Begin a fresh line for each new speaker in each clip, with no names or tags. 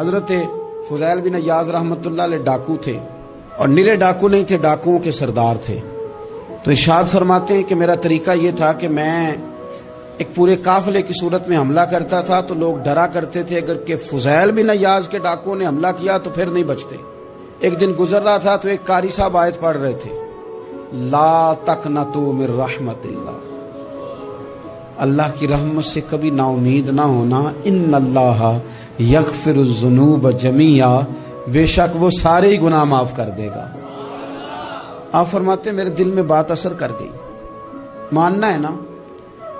حضرت فضیل بن عیاض رحمۃ اللہ علیہ ڈاکو تھے، اور نرے ڈاکو نہیں تھے، ڈاکوؤں کے سردار تھے۔ تو ارشاد فرماتے ہیں کہ میرا طریقہ یہ تھا کہ میں ایک پورے قافلے کی صورت میں حملہ کرتا تھا تو لوگ ڈرا کرتے تھے اگر کہ فضیل بن عیاض کے ڈاکوؤں نے حملہ کیا تو پھر نہیں بچتے۔ ایک دن گزر رہا تھا تو ایک قاری صاحب آیت پڑھ رہے تھے، لا تقنطوا من رحمت اللہ، اللہ کی رحمت سے کبھی نا امید نہ ہونا، ان اللہ یغفر الذنوب جمیعا، بے شک وہ سارے ہی گناہ معاف کر دے گا۔ آپ فرماتے ہیں میرے دل میں بات اثر کر گئی، ماننا ہے نا۔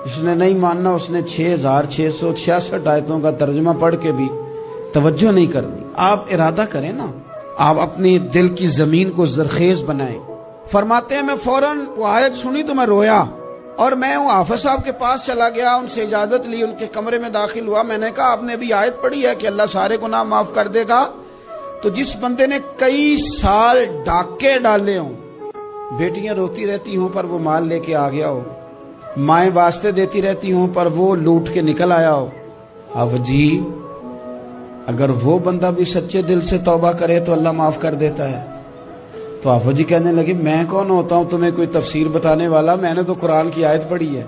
جس نے نہیں ماننا اس نے 6666 آیتوں کا ترجمہ پڑھ کے بھی توجہ نہیں کرنی۔ آپ ارادہ کریں نا، آپ اپنے دل کی زمین کو زرخیز بنائیں۔ فرماتے ہیں میں فوراً وہ آیت سنی تو میں رویا، اور میں وہ حافظ صاحب کے پاس چلا گیا، ان سے اجازت لی، ان کے کمرے میں داخل ہوا۔ میں نے کہا آپ نے بھی آیت پڑھی ہے کہ اللہ سارے گناہ معاف کر دے گا؟ تو جس بندے نے کئی سال ڈاکے ڈالے ہوں، بیٹیاں روتی رہتی ہوں پر وہ مال لے کے آ گیا ہو، مائیں واسطے دیتی رہتی ہوں پر وہ لوٹ کے نکل آیا ہو، اب جی اگر وہ بندہ بھی سچے دل سے توبہ کرے تو اللہ معاف کر دیتا ہے۔ تو آفو جی کہنے لگے میں کون ہوتا ہوں تمہیں کوئی تفسیر بتانے والا، میں نے تو قرآن کی آیت پڑھی ہے،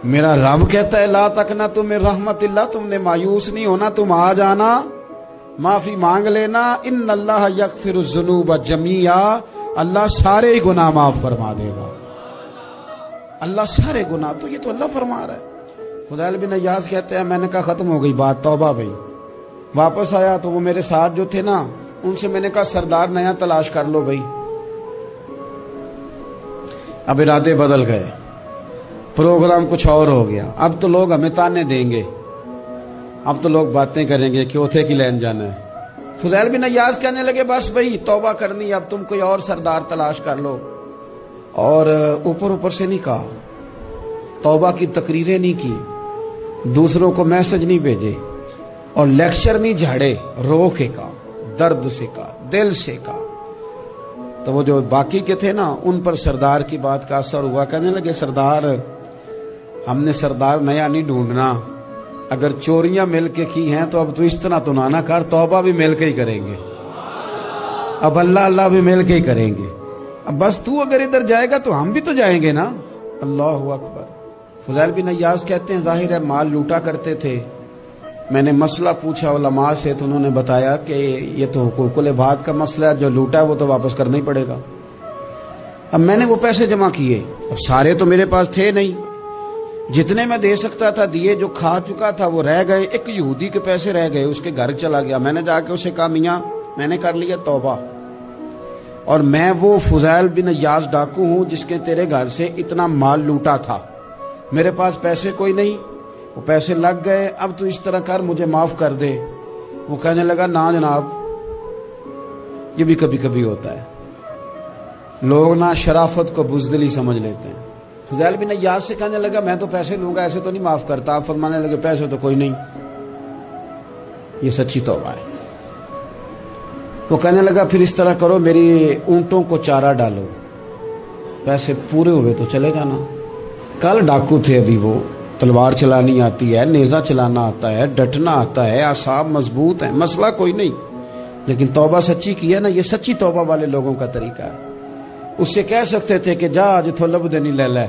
میرا رب کہتا ہے لا تقنطوا من رحمت اللہ، تم نے مایوس نہیں ہونا، تم آ جانا، معافی مانگ لینا، ان اللہ یغفر الذنوب جمیعا، اللہ سارے گناہ معاف فرما دے گا، اللہ سارے گناہ۔ تو یہ تو اللہ فرما رہا ہے۔ فضیل بن عیاض کہتے ہیں میں نے کہا ختم ہو گئی بات، توبہ بھائی۔ واپس آیا تو وہ میرے ساتھ جو تھے نا ان سے میں نے کہا سردار نیا تلاش کر لو بھائی۔ اب ارادے بدل گئے، پروگرام کچھ اور ہو گیا۔ اب تو لوگ ہمیں تانے دیں گے، اب تو لوگ باتیں کریں گے کہ اوتھے کی لین جانا ہے۔ فضیل بن عیاض کہنے لگے بس بھائی توبہ کرنی، اب تم کوئی اور سردار تلاش کر لو۔ اور اوپر اوپر سے نہیں کہا، توبہ کی تقریریں نہیں کی، دوسروں کو میسج نہیں بھیجے، اور لیکچر نہیں جھاڑے، رو کے کہا، درد سے کہا، دل سے کہا۔ تو وہ جو باقی کے تھے نا ان پر سردار کی بات کا اثر ہوا، کہنے لگے سردار ہم نے سردار نیا نہیں ڈھونڈنا، اگر چوریاں مل کے کی ہیں تو اب تو اس طرح تو نہ کر، توبہ بھی مل کے ہی کریں گے، اب اللہ اللہ بھی مل کے ہی کریں گے، اب بس تو اگر ادھر جائے گا تو ہم بھی تو جائیں گے نا۔ اللہ اکبر۔ فضیل بن عیاض کہتے ہیں ظاہر ہے مال لوٹا کرتے تھے، میں نے مسئلہ پوچھا علماء سے تو انہوں نے بتایا کہ یہ تو حقوق العباد کا مسئلہ ہے، جو لوٹا ہے وہ تو واپس کرنا ہی پڑے گا۔ اب میں نے وہ پیسے جمع کیے، اب سارے تو میرے پاس تھے نہیں، جتنے میں دے سکتا تھا دیے، جو کھا چکا تھا وہ رہ گئے۔ ایک یہودی کے پیسے رہ گئے، اس کے گھر چلا گیا، میں نے جا کے اسے کہا میاں میں نے کر لیا توبہ، اور میں وہ فضیل بن عیاض ڈاکو ہوں جس کے تیرے گھر سے اتنا مال لوٹا تھا، میرے پاس پیسے کوئی نہیں، وہ پیسے لگ گئے، اب تو اس طرح کر مجھے معاف کر دے۔ وہ کہنے لگا نا جناب، یہ بھی کبھی کبھی ہوتا ہے، لوگ نا شرافت کو بزدلی سمجھ لیتے ہیں۔ فضیل بن عیاض سے کہنے لگا میں تو پیسے لوں گا، ایسے تو نہیں معاف کرتا۔ آپ فرمانے لگے پیسے تو کوئی نہیں، یہ سچی توبہ ہے۔ وہ کہنے لگا پھر اس طرح کرو میری اونٹوں کو چارہ ڈالو، پیسے پورے ہوئے تو چلے جانا۔ کل ڈاکو تھے، ابھی وہ تلوار چلانی آتی ہے، نیزہ چلانا آتا ہے، ڈٹنا آتا ہے، اعصاب مضبوط ہیں، مسئلہ کوئی نہیں، لیکن توبہ سچی کی ہے نا، یہ سچی توبہ والے لوگوں کا طریقہ ہے۔ اس سے کہہ سکتے تھے کہ جا آج تو لب دینی لے لے،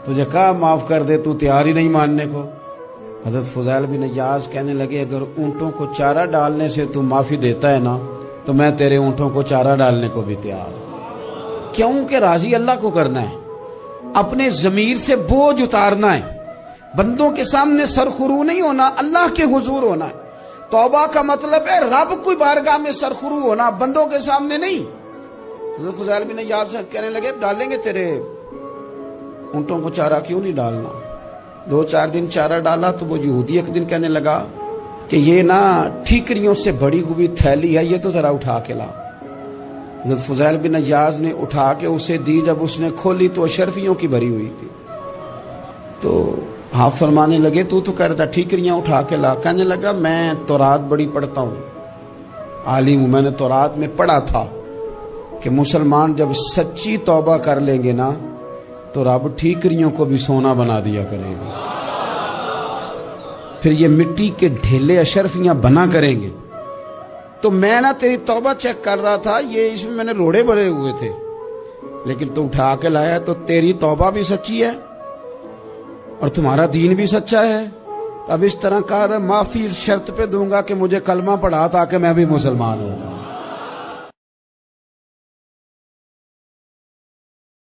تجھے کہا معاف کر دے، تو تیار ہی نہیں ماننے کو۔ حضرت فضیل بن عیاض کہنے لگے اگر اونٹوں کو چارہ ڈالنے سے تو معافی دیتا ہے نا تو میں تیرے اونٹوں کو چارہ ڈالنے کو بھی تیار ہوں۔ کیوں کہ راضی اللہ کو کرنا ہے، اپنے ضمیر سے بوجھ اتارنا ہے، بندوں کے سامنے سرخرو نہیں ہونا، اللہ کے حضور ہونا ہے۔ توبہ کا مطلب ہے رب کوئی بارگاہ میں سرخرو ہونا، بندوں کے سامنے نہیں۔ حضرت فضیل بن عیاض سے کہنے لگے ڈالیں گے تیرے اونٹوں کو چارہ، کیوں نہیں ڈالنا۔ 2-4 دن چارہ ڈالا تو وہ یہودی ایک دن کہنے لگا کہ یہ نا ٹھیکریوں سے بڑی ہوئی تھیلی ہے، یہ تو ذرا اٹھا کے لا۔ حضرت فضیل بن عیاض نے اٹھا کے اسے دی، جب اس نے کھولی تو اشرفیوں کی بھری ہوئی تھی۔ تو آپ فرمانے لگے تو کہتا ٹھیکریاں اٹھا کے لا۔ کہنے لگا میں تورات بڑی پڑھتا ہوں، عالم ہوں، میں نے تورات میں پڑھا تھا کہ مسلمان جب سچی توبہ کر لیں گے نا تو رب ٹھیکریوں کو بھی سونا بنا دیا کرے گا، پھر یہ مٹی کے ڈھیلے اشرفیاں بنا کریں گے، تو میں نا تیری توبہ چیک کر رہا تھا, یہ اس میں میں نے روڑے بڑے ہوئے تھے, لیکن تو اٹھا کے لایا تو تیری توبہ بھی سچی ہے اور تمہارا دین بھی سچا ہے. اب اس طرح کر, معافی اس شرط پہ دوں گا کہ مجھے کلمہ پڑھا تاکہ میں بھی مسلمان ہوں.